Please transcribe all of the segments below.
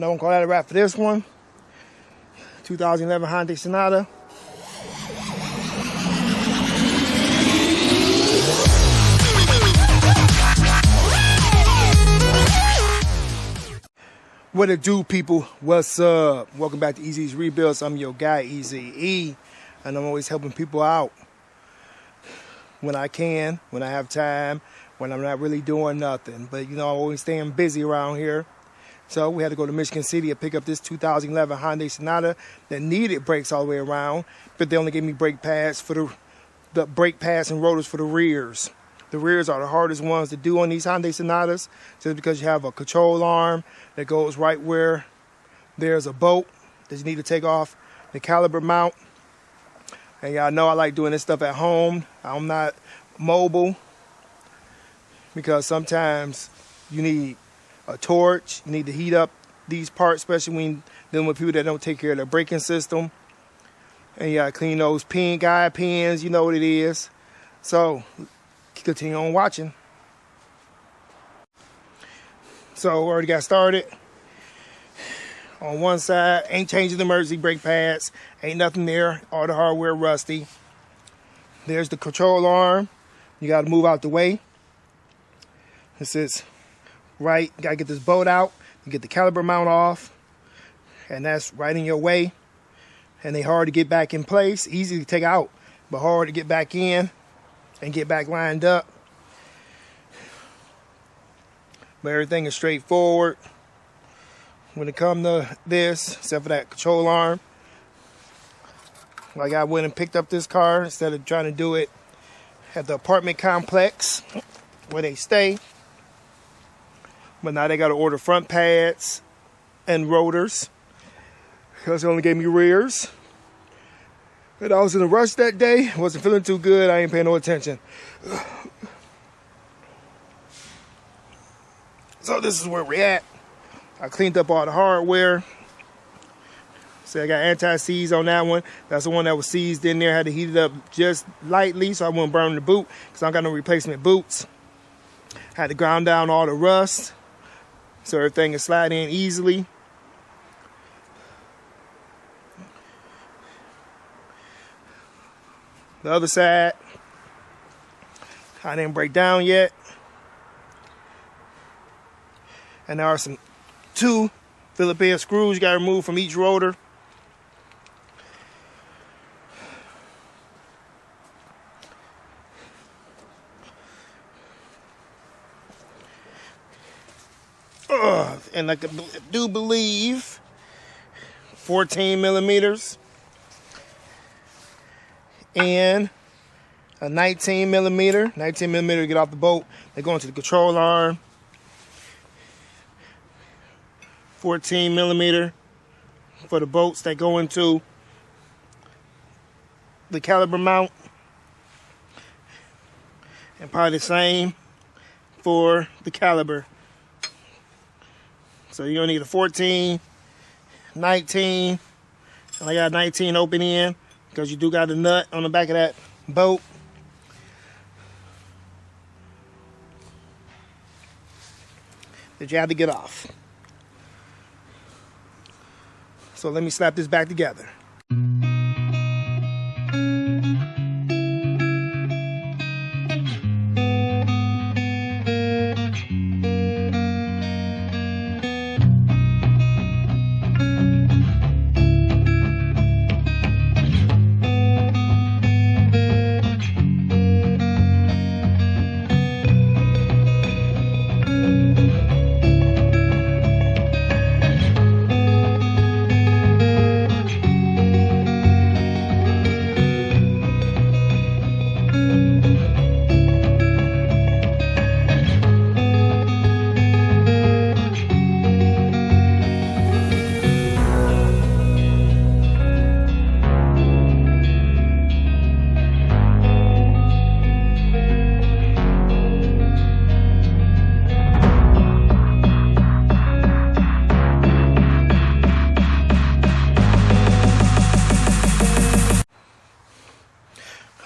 I'm gonna call that a wrap for this one. 2011 Hyundai Sonata. What it do, people? What's up? Welcome back to Easy's Rebuilds. I'm your guy, Easy E, and I'm always helping people out when I can, when I have time, when I'm not really doing nothing. But I'm always staying busy around here. So we had to go to Michigan City and pick up this 2011 Hyundai Sonata that needed brakes all the way around, but they only gave me brake pads for the brake pads and rotors for the rears. The rears are the hardest ones to do on these Hyundai Sonatas, just because you have a control arm that goes right where there's a bolt that you need to take off the caliper mount. And y'all know I like doing this stuff at home. I'm not mobile because sometimes you need a torch. You need to heat up these parts, especially when dealing with people that don't take care of their braking system. And you gotta clean those guide pins. You know what it is. So continue on watching. So already got started. On one side, ain't changing the emergency brake pads. Ain't nothing there. All the hardware rusty. There's the control arm. You got to move out the way. This is right. You got to get this bolt out. You get the caliper mount off. And that's right in your way. And they hard to get back in place. Easy to take out, but hard to get back in and get back lined up. But everything is straightforward when it comes to this, except for that control arm. Like I went and picked up this car instead of trying to do it at the apartment complex where they stay. But now they got to order front pads and rotors because they only gave me rears. And I was in a rush that day. Wasn't feeling too good. I ain't paying no attention. So this is where we're at. I cleaned up all the hardware. So I got anti-seize on that one. That's the one that was seized in there. I had to heat it up just lightly so I wouldn't burn the boot because I don't got no replacement boots. Had to ground down all the rust so everything can slide in easily. The other side, I didn't break down yet. And there are two Phillips-head screws you got to remove from each rotor. And I do believe 14 millimeters. And a 19 millimeter to get off the bolt. They go into the control arm. 14 millimeter for the bolts that go into the caliper mount. And probably the same for the caliper. So you're gonna need a 14, 19, and I got 19 open in, because you do got a nut on the back of that bolt. That you have to get off. So let me slap this back together.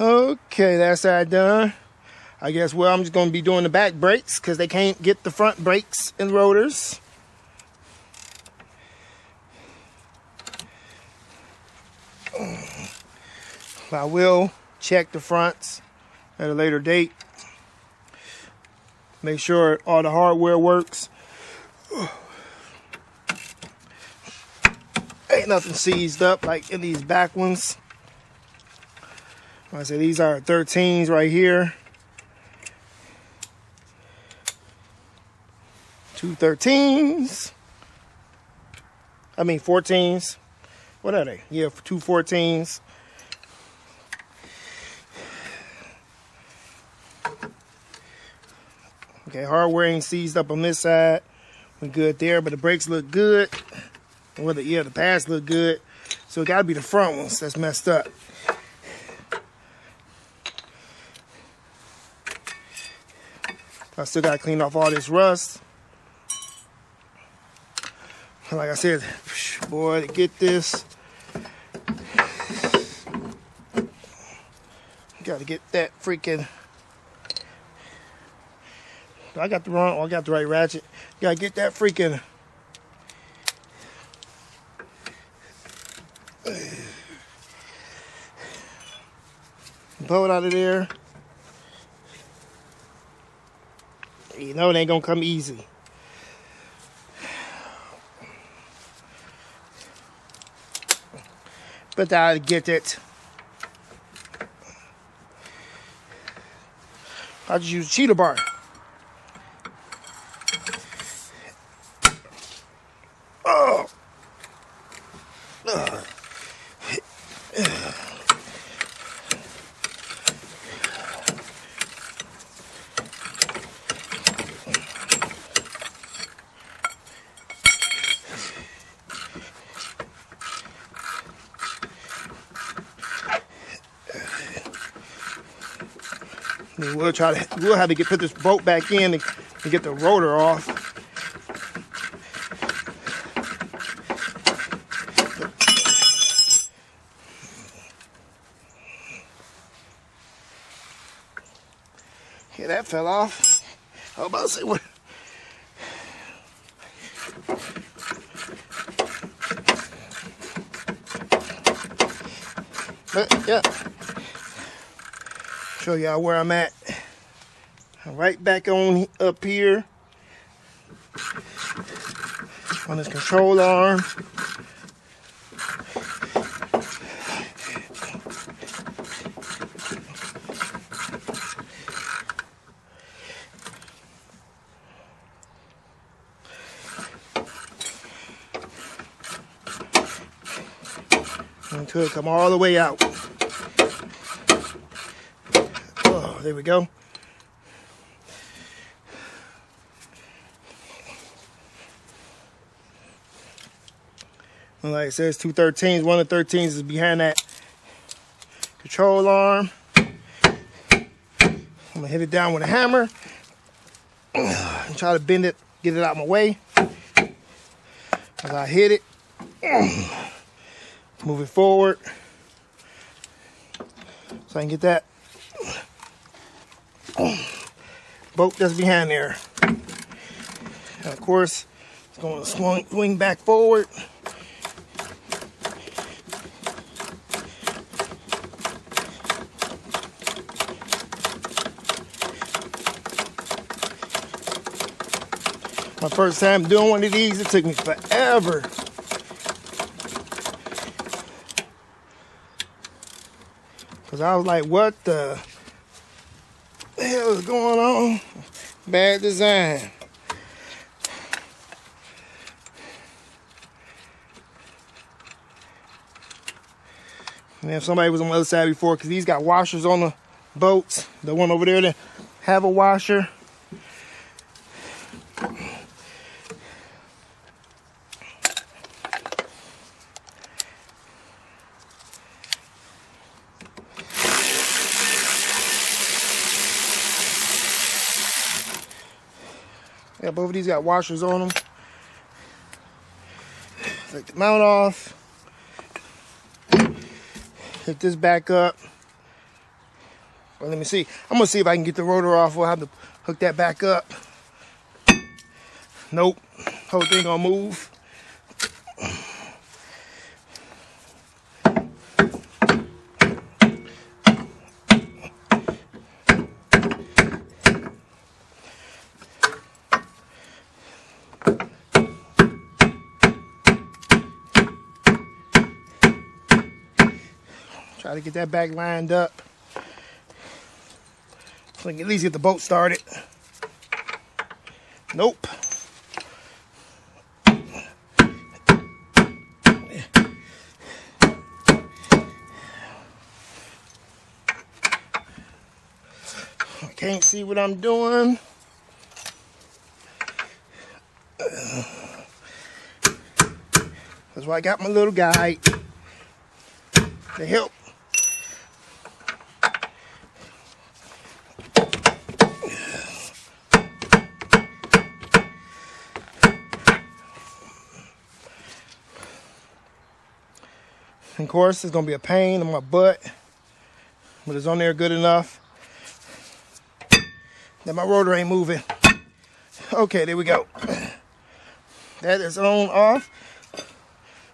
Okay, that's that done. I guess, well, I'm just going to be doing the back brakes because they can't get the front brakes and rotors. I will check the fronts at a later date. Make sure all the hardware works. Ain't nothing seized up like in these back ones. Like I said, these are 13s right here. 2 13s. I mean 14s. What are they? Yeah, 2 14s. Okay, hardware ain't seized up on this side. We're good there, but the brakes look good. Well, the pads look good. So it gotta be the front ones that's messed up. I still gotta clean off all this rust. Like I said, boy, to get this, gotta get that freaking. I got the right ratchet. Gotta get that freaking bolt out of there. You know it ain't gonna come easy. But I'll get it. I just use a cheetah bar. Oh. We'll have to put this bolt back in and get the rotor off. Yeah, that fell off. I was about to say what. But yeah, show y'all where I'm at. I'm right back on up here on this control arm. Until it come all the way out. Oh, there we go. And like it says, 2 13s. One of the 13s is behind that control arm. I'm gonna hit it down with a hammer and try to bend it, get it out of my way. As I hit it, move it forward so I can get that bolt that's behind there. And of course, it's going to swing back forward. My first time doing one of these, it took me forever. Because I was like, what the hell is going on? Bad design. And if somebody was on the other side before, because these got washers on the boats. The one over there that have a washer. Yeah, both of these got washers on them. Take the mount off. Hit this back up. Well, let me see. I'm gonna see if I can get the rotor off. We'll have to hook that back up. Nope. Whole thing gonna move. Try to get that back lined up. So I can at least get the boat started. Nope. I can't see what I'm doing. That's why I got my little guide to help. Of course, it's gonna be a pain in my butt, but it's on there good enough that my rotor ain't moving. Okay, there we go. That is on off.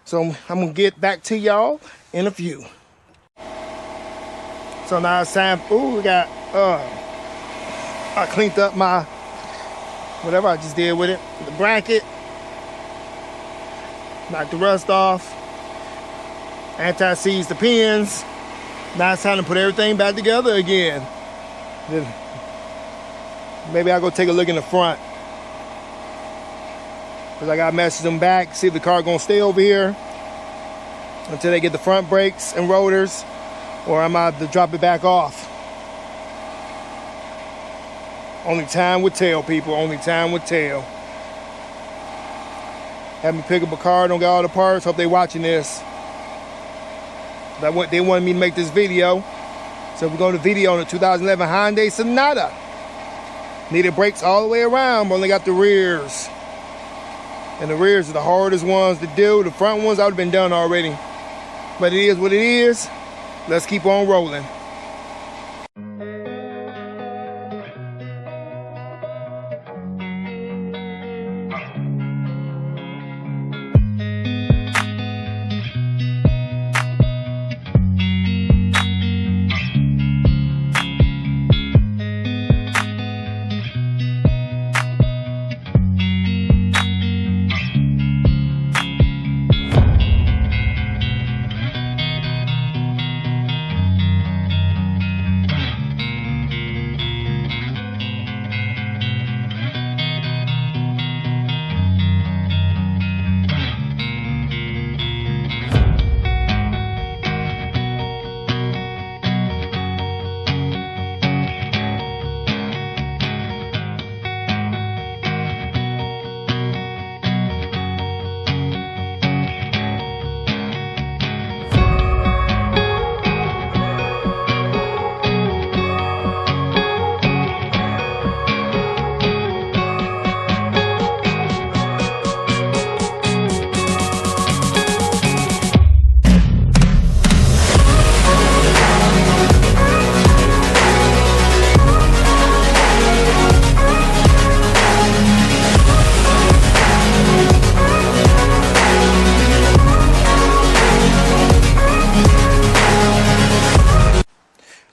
So I'm gonna get back to y'all in a few. So now it's time. Ooh, we got. I cleaned up my whatever I just did with it, the bracket. Knocked the rust off. Anti-seize the pins. Now it's time to put everything back together again. Then maybe I'll go take a look in the front, because I gotta message them back, see if the car gonna stay over here until they get the front brakes and rotors, or I'm about to drop it back off. Only time would tell, people. Only time would tell. Have me pick up a car, don't got all the parts. Hope they watching this. They wanted me to make this video, so we're going to video on the 2011 Hyundai Sonata. Needed brakes all the way around, but only got the rears. And the rears are the hardest ones to do. The front ones I would have been done already. But it is what it is. Let's keep on rolling.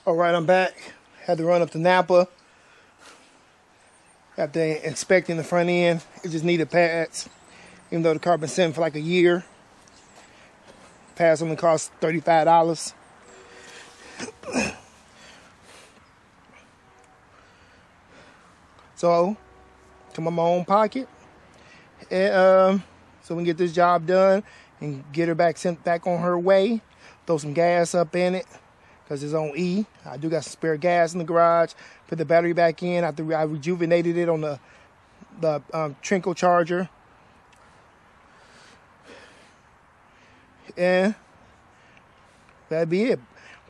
Alright, I'm back. Had to run up to Napa after inspecting the front end. It just needed pads, even though the car been sitting for like a year. Pads only cost $35. So, come on my own pocket, and so we can get this job done and get her sent back on her way. Throw some gas up in it, because it's on E. I do got some spare gas in the garage. Put the battery back in after I rejuvenated it on the Trinco charger. And that'd be it.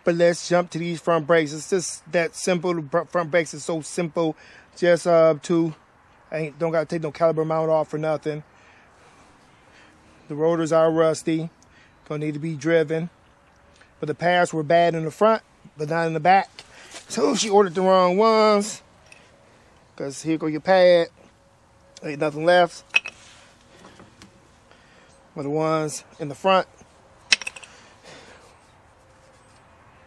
But let's jump to these front brakes. It's just that simple. The front brakes is so simple. Just don't gotta take no caliper mount off or nothing. The rotors are rusty. Gonna need to be driven. But the pads were bad in the front, but not in the back. So she ordered the wrong ones. Because here go your pad. Ain't nothing left. But the ones in the front.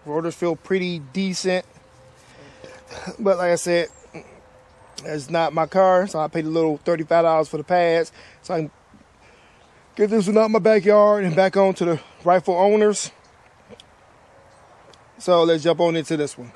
Rotors feel pretty decent. But like I said, it's not my car. So I paid a little $35 for the pads. So I can get this one out my backyard and back on to the rightful owners. So let's jump on into this one.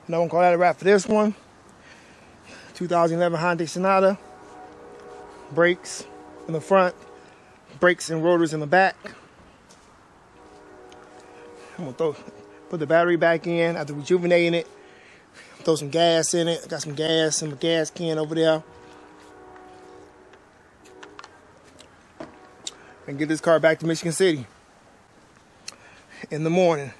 And I'm gonna call that a wrap for this one. 2011 Hyundai Sonata. Brakes in the front, brakes and rotors in the back. I'm gonna put the battery back in after rejuvenating it. Throw some gas in it. I got some gas in my gas can over there. And get this car back to Michigan City in the morning.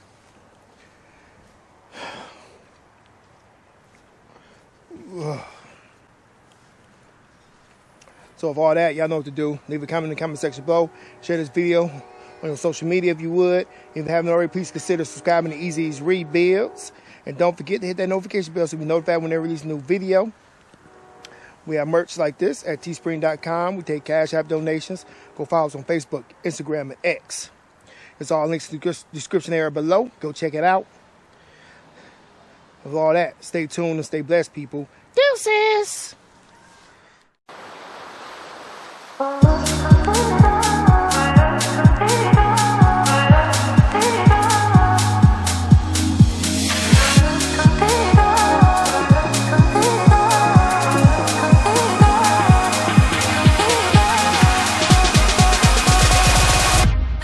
So with all that, y'all know what to do. Leave a comment in the comment section below. Share this video on your social media if you would. If you haven't already, please consider subscribing to Easy's Rebuilds. And don't forget to hit that notification bell so you'll be notified when they release a new video. We have merch like this at teespring.com. We take Cash App donations. Go follow us on Facebook, Instagram, and X. It's all links in the description area below. Go check it out. With all that, stay tuned and stay blessed, people. Deuces!